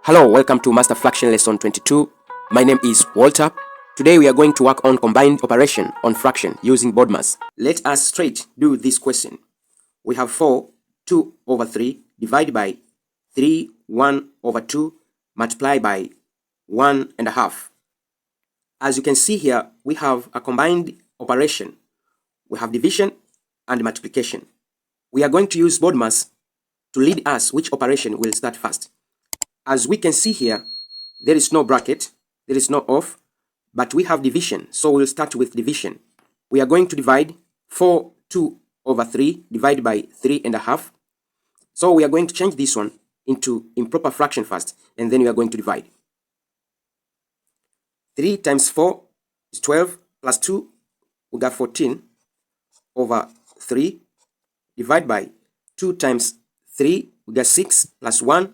Hello, welcome to Master Fraction Lesson 22. My name is Walter. Today we are going to work on combined operation on fraction using BODMAS. Let us straight do this question. We have 4, 2 over 3 divided by 3, 1 over 2 multiplied by 1.5. As you can see here, we have a combined operation. We have division and multiplication. We are going to use BODMAS to lead us which operation will start first. As we can see here, there is no bracket, there is no off, but we have division, so we'll start with division. We are going to divide 4, 2 over 3 divided by 3.5. So we are going to change this one into improper fraction first, and then we are going to divide. 3 times 4 is 12, plus 2, we got 14 over 3, divided by 2 times 3, we got 6, plus 1,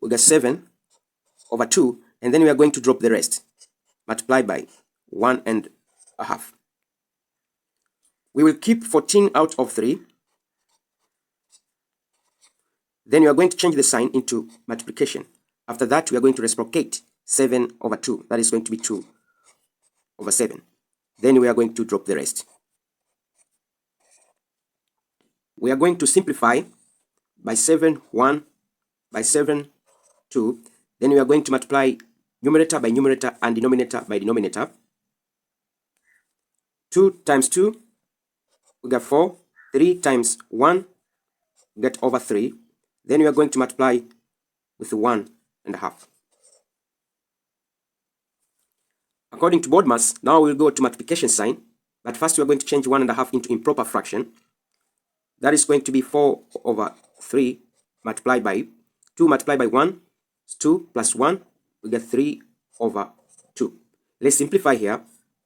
we got 7 over 2, and then we are going to drop the rest, multiply by 1.5. We will keep 14 out of 3. Then we are going to change the sign into multiplication. After that, we are going to reciprocate 7 over 2. That is going to be 2 over 7. Then we are going to drop the rest. We are going to simplify by 7, 1, by 7, 2. Then we are going to multiply numerator by numerator and denominator by denominator. 2 times 2, we got 4. 3 times 1, we get over 3. Then we are going to multiply with 1.5. According to BODMAS, now we'll go to multiplication sign. But first we are going to change 1.5 into improper fraction. That is going to be 4 over 3 multiplied by 2 multiplied by 1. 2 plus 1, we get 3 over 2. Let's simplify here.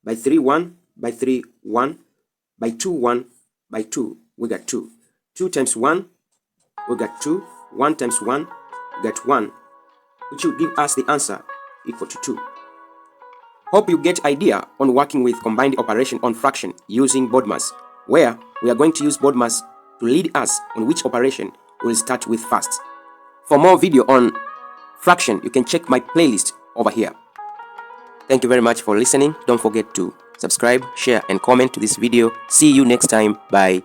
By 3, 1, by 3, 1, by 2, 1, by 2, we got 2. 2 times 1, we got 2. 1 times 1, we get 1, which will give us the answer equal to 2. Hope you get idea on working with combined operation on fraction using BODMAS, where we are going to use BODMAS to lead us on which operation we'll start with first. For more video on fraction, you can check my playlist over here. Thank you very much for listening. Don't forget to subscribe, share, and comment to this video. See you next time. Bye.